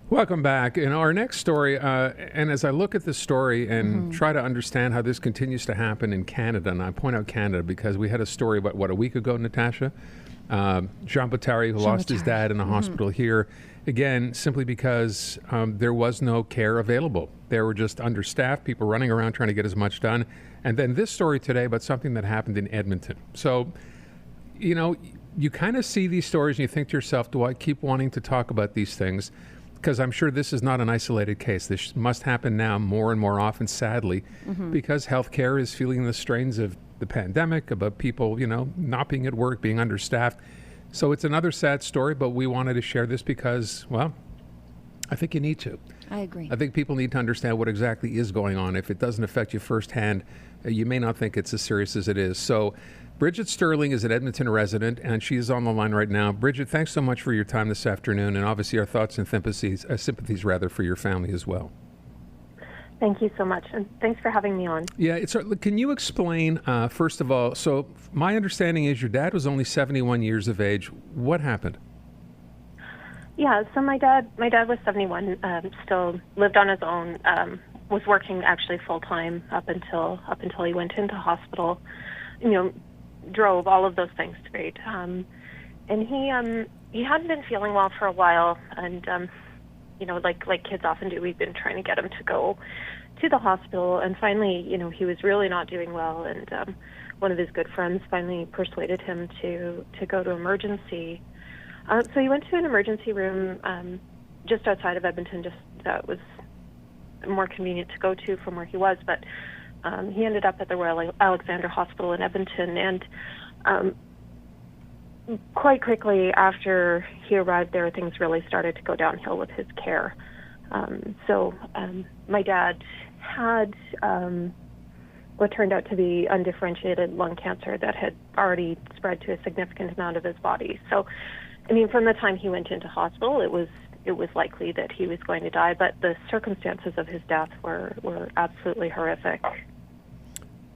Welcome back. In our next story, and as I look at this story and try to understand how this continues to happen in Canada, and I point out Canada because we had a story about, a week ago, Natasha? Jean Bottari, who lost his dad in a hospital here, again, simply because there was no care available. There were just understaffed, people running around trying to get as much done. And then this story today about something that happened in Edmonton. So, you kind of see these stories and you think to yourself, do I keep wanting to talk about these things? Because I'm sure this is not an isolated case. This must happen now more and more often, sadly, because healthcare is feeling the strains of the pandemic, about people, not being at work, being understaffed. So it's another sad story, but we wanted to share this because, well, I think you need to. I agree. I think people need to understand what exactly is going on. If it doesn't affect you firsthand, you may not think it's as serious as it is. So Bridget Stirling is an Edmonton resident, and she is on the line right now. Bridget, thanks so much for your time this afternoon, and obviously our thoughts and sympathies for your family as well. Thank you so much, and thanks for having me on. Yeah, can you explain, first of all, so my understanding is your dad was only 71 years of age. What happened? Yeah, so my dad was 71, still lived on his own, was working actually full-time up until he went into hospital, drove, all of those things straight. And he hadn't been feeling well for a while, and like kids often do, we've been trying to get him to go to the hospital, and finally, he was really not doing well, and one of his good friends finally persuaded him to go to emergency. So he went to an emergency room just outside of Edmonton, just that was more convenient to go to from where he was, but he ended up at the Royal Alexandra Hospital in Edmonton, and quite quickly after he arrived there, things really started to go downhill with his care. So my dad had what turned out to be undifferentiated lung cancer that had already spread to a significant amount of his body. So, from the time he went into hospital, it was likely that he was going to die, but the circumstances of his death were absolutely horrific.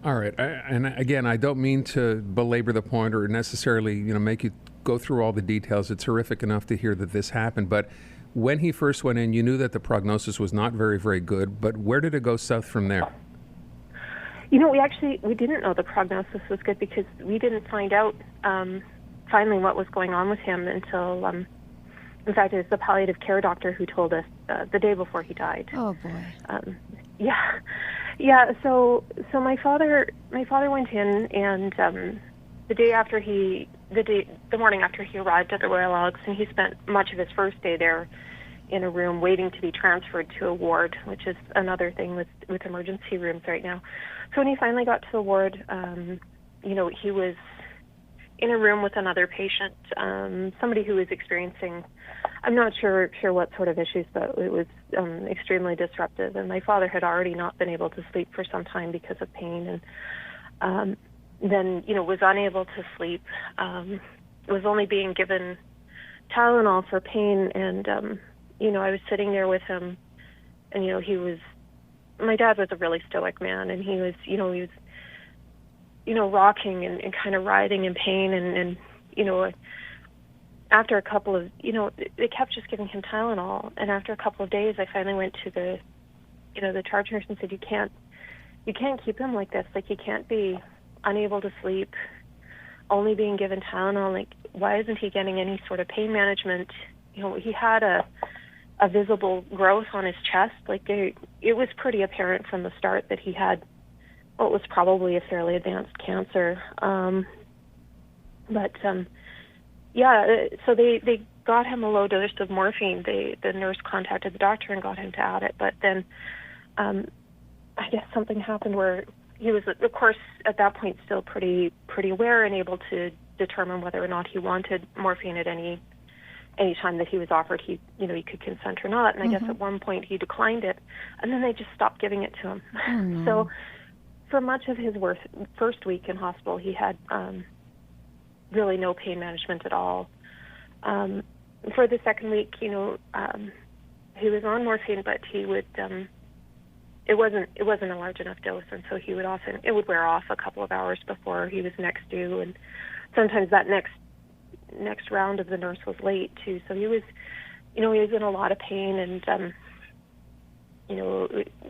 All right. And again, I don't mean to belabor the point or necessarily, make you go through all the details. It's horrific enough to hear that this happened. But when he first went in, you knew that the prognosis was not very, very good. But where did it go south from there? We didn't know the prognosis was good because we didn't find out finally what was going on with him until, in fact, it was the palliative care doctor who told us the day before he died. Oh, boy. Yeah. So my father went in, and the morning after he arrived at the Royal Alex, and he spent much of his first day there in a room waiting to be transferred to a ward, which is another thing with emergency rooms right now. So when he finally got to the ward, he was in a room with another patient, somebody who was experiencing, I'm not sure what sort of issues, but it was extremely disruptive. And my father had already not been able to sleep for some time because of pain, and then was unable to sleep. Was only being given Tylenol for pain, and I was sitting there with him, and my dad was a really stoic man, and he was rocking and kind of writhing in pain, and after a couple of, they kept just giving him Tylenol, and after a couple of days, I finally went to the charge nurse and said, you can't keep him like this. Like, he can't be unable to sleep, only being given Tylenol. Like, why isn't he getting any sort of pain management? He had a visible growth on his chest. Like, it was pretty apparent from the start that he had what was probably a fairly advanced cancer. So they got him a low dose of morphine. The nurse contacted the doctor and got him to add it. But then I guess something happened where he was, of course, at that point still pretty aware and able to determine whether or not he wanted morphine at any time that he was offered. He could consent or not. And I guess at one point he declined it, and then they just stopped giving it to him. Oh, no. So for much of his first week in hospital, he had really no pain management at all. For the second week, he was on morphine, but he would it wasn't a large enough dose, and so it would wear off a couple of hours before he was next due, and sometimes that next round of the nurse was late too. So he was he was in a lot of pain and,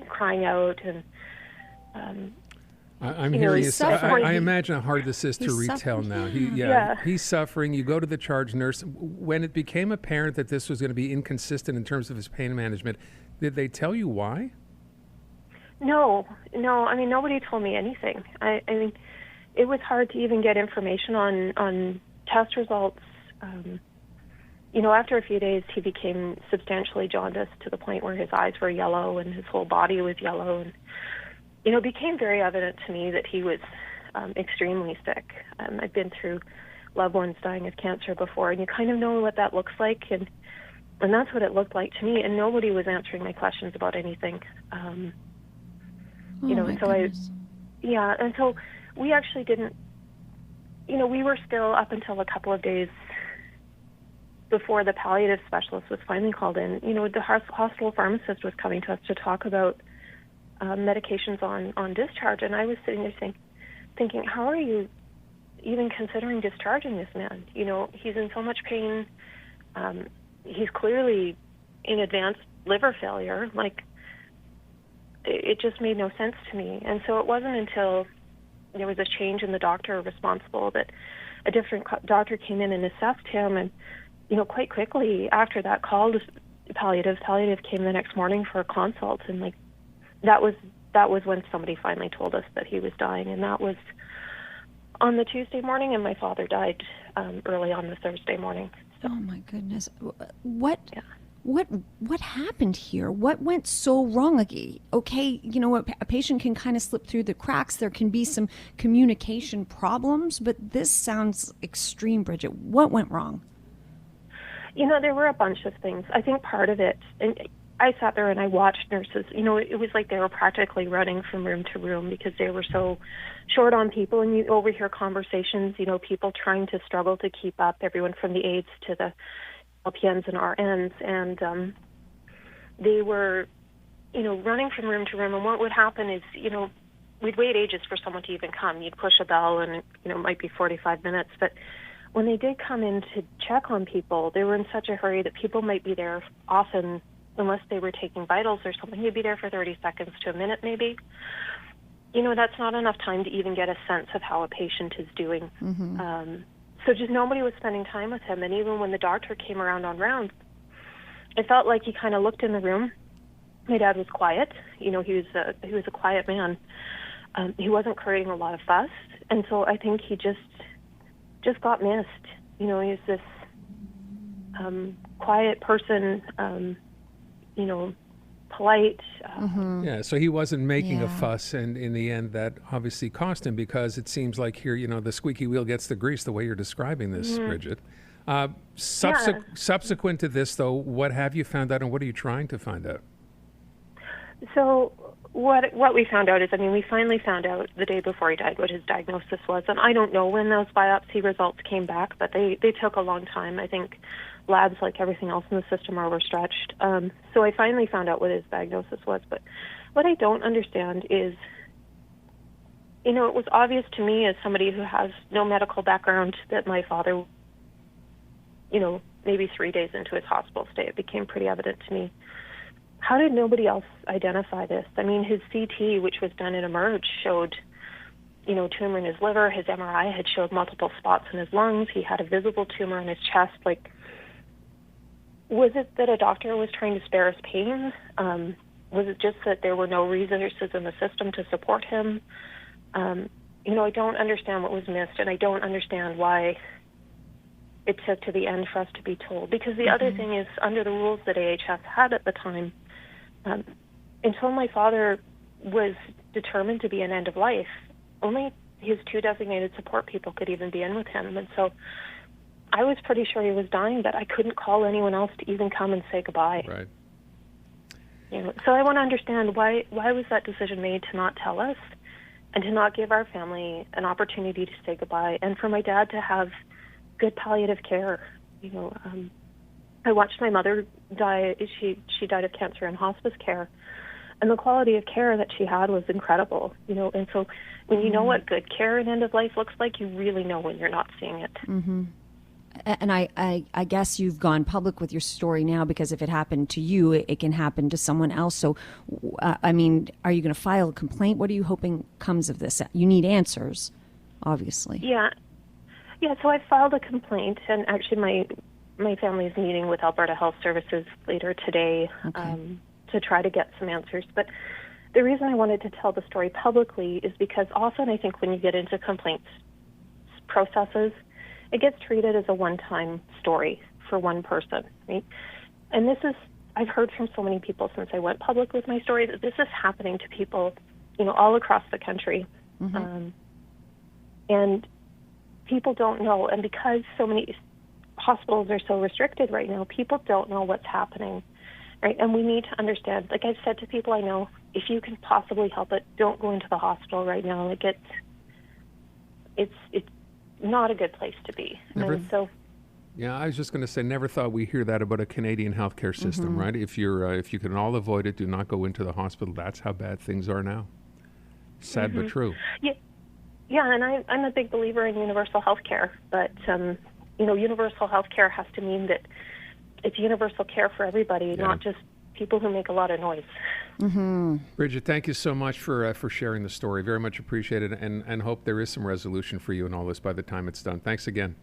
crying out and, I'm hearing you. suffering. I imagine how hard this is to retell now. He's suffering. You go to the charge nurse. When it became apparent that this was going to be inconsistent in terms of his pain management, did they tell you why? No. I mean, nobody told me anything. I mean, it was hard to even get information on test results. After a few days, he became substantially jaundiced to the point where his eyes were yellow and his whole body was yellow. And, it became very evident to me that he was extremely sick. I've been through loved ones dying of cancer before, and you kind of know what that looks like. And that's what it looked like to me. And nobody was answering my questions about anything. And so we actually didn't, we were still up until a couple of days before the palliative specialist was finally called in. The hospital pharmacist was coming to us to talk about medications on discharge, and I was sitting there thinking, how are you even considering discharging this man? He's in so much pain. He's clearly in advanced liver failure. Like, it just made no sense to me. And so it wasn't until there was a change in the doctor responsible that a different doctor came in and assessed him. And, quite quickly after that call to palliative came the next morning for a consult. And, like, that was when somebody finally told us that he was dying. And that was on the Tuesday morning, and my father died early on the Thursday morning. So. Oh, my goodness. What happened here? What went so wrong? Like, okay, a patient can kind of slip through the cracks. There can be some communication problems, but this sounds extreme, Bridget. What went wrong? There were a bunch of things. I think part of it, and I sat there and I watched nurses. It was like they were practically running from room to room because they were so short on people, and you overhear conversations, people trying to struggle to keep up, everyone from the aides to the LPNs and RNs, and they were, running from room to room. And what would happen is, we'd wait ages for someone to even come. You'd push a bell, and it might be 45 minutes. But when they did come in to check on people, they were in such a hurry that people might be there often, unless they were taking vitals or something. You'd be there for 30 seconds to a minute, maybe. That's not enough time to even get a sense of how a patient is doing. Mm-hmm. So just nobody was spending time with him. And even when the doctor came around on rounds, it felt like he kind of looked in the room. My dad was quiet. He was a quiet man. He wasn't creating a lot of fuss. And so I think he just got missed. He's this quiet person, polite. Yeah, so he wasn't making a fuss, and in the end that obviously cost him, because it seems like here, the squeaky wheel gets the grease, the way you're describing this, Bridget. Subsequent to this, though, what have you found out, and what are you trying to find out? So what we found out is, we finally found out the day before he died what his diagnosis was. And I don't know when those biopsy results came back, but they took a long time. I think labs, like everything else in the system, are overstretched. So I finally found out what his diagnosis was. But what I don't understand is, it was obvious to me as somebody who has no medical background that my father, maybe 3 days into his hospital stay, it became pretty evident to me. How did nobody else identify this? His CT, which was done in Emerge, showed, tumor in his liver. His MRI had showed multiple spots in his lungs. He had a visible tumor in his chest. Like, was it that a doctor was trying to spare his pain? Was it just that there were no resources in the system to support him? I don't understand what was missed, and I don't understand why it took to the end for us to be told. Because the other thing is, under the rules that AHS had at the time, until my father was determined to be an end of life, only his 2 designated support people could even be in with him. And so I was pretty sure he was dying, but I couldn't call anyone else to even come and say goodbye. Right. So I want to understand why was that decision made to not tell us and to not give our family an opportunity to say goodbye, and for my dad to have good palliative care. I watched my mother die. She died of cancer in hospice care, and the quality of care that she had was incredible. And so when you know what good care in end of life looks like, you really know when you're not seeing it. Mm-hmm. And I guess you've gone public with your story now because if it happened to you, it can happen to someone else. So, I mean, are you going to file a complaint? What are you hoping comes of this? You need answers, obviously. Yeah. So I filed a complaint, and actually my family is meeting with Alberta Health Services later today to try to get some answers. But the reason I wanted to tell the story publicly is because often I think when you get into complaints processes, it gets treated as a one-time story for one person, right? And I've heard from so many people since I went public with my story that this is happening to people, all across the country. And people don't know. And because so many hospitals are so restricted right now, people don't know what's happening, right? And we need to understand, like I've said to people I know, if you can possibly help it, don't go into the hospital right now. Like it's not a good place to be. And so, yeah, I was just going to say, never thought we hear that about a Canadian healthcare system, right? If you can all avoid it, do not go into the hospital. That's how bad things are now. Sad but true. Yeah, and I'm a big believer in universal health care, but universal health care has to mean that it's universal care for everybody, not just people who make a lot of noise. Bridget, thank you so much for sharing the story. Very much appreciated, and hope there is some resolution for you in all this by the time it's done. Thanks again.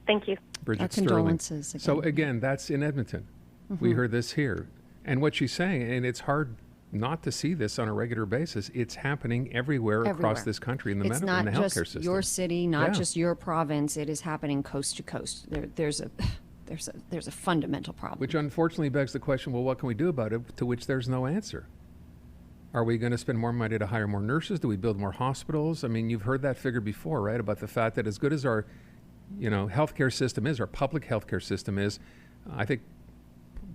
Thank you. Bridget Our condolences Stirling. again. So again, that's in Edmonton. We heard this here. And what she's saying, and it's hard not to see this on a regular basis, it's happening everywhere across this country in the it's in the not healthcare just system. your city, not just your province. It is happening coast to coast. There's a fundamental problem. Which unfortunately begs the question, well, what can we do about it? To which there's no answer. Are we going to spend more money to hire more nurses? Do we build more hospitals? I mean, you've heard that figure before, right? About the fact that as good as our, healthcare system is, our public healthcare system is, I think,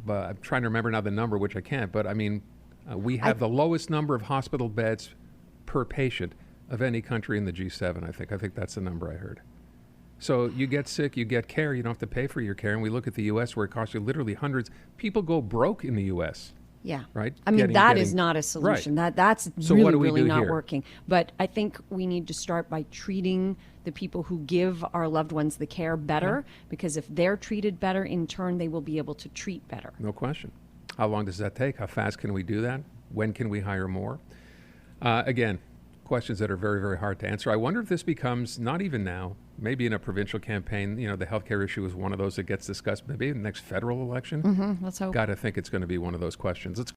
I'm trying to remember now the number, which I can't, but I mean, we have the lowest number of hospital beds per patient of any country in the G7, I think. I think that's the number I heard. So you get sick, you get care, you don't have to pay for your care. And we look at the U.S. where it costs you literally hundreds. People go broke in the U.S. Yeah. Right? I mean, that is not a solution. Right. That's so really, what do we really do not here? working. But I think we need to start by treating the people who give our loved ones the care better, because if they're treated better, in turn, they will be able to treat better. No question. How long does that take? How fast can we do that? When can we hire more? Again, questions that are very, very hard to answer. I wonder if this becomes, not even now, maybe in a provincial campaign, the healthcare issue is one of those that gets discussed, maybe in the next federal election. Let's hope. Got to think it's going to be one of those questions. Let's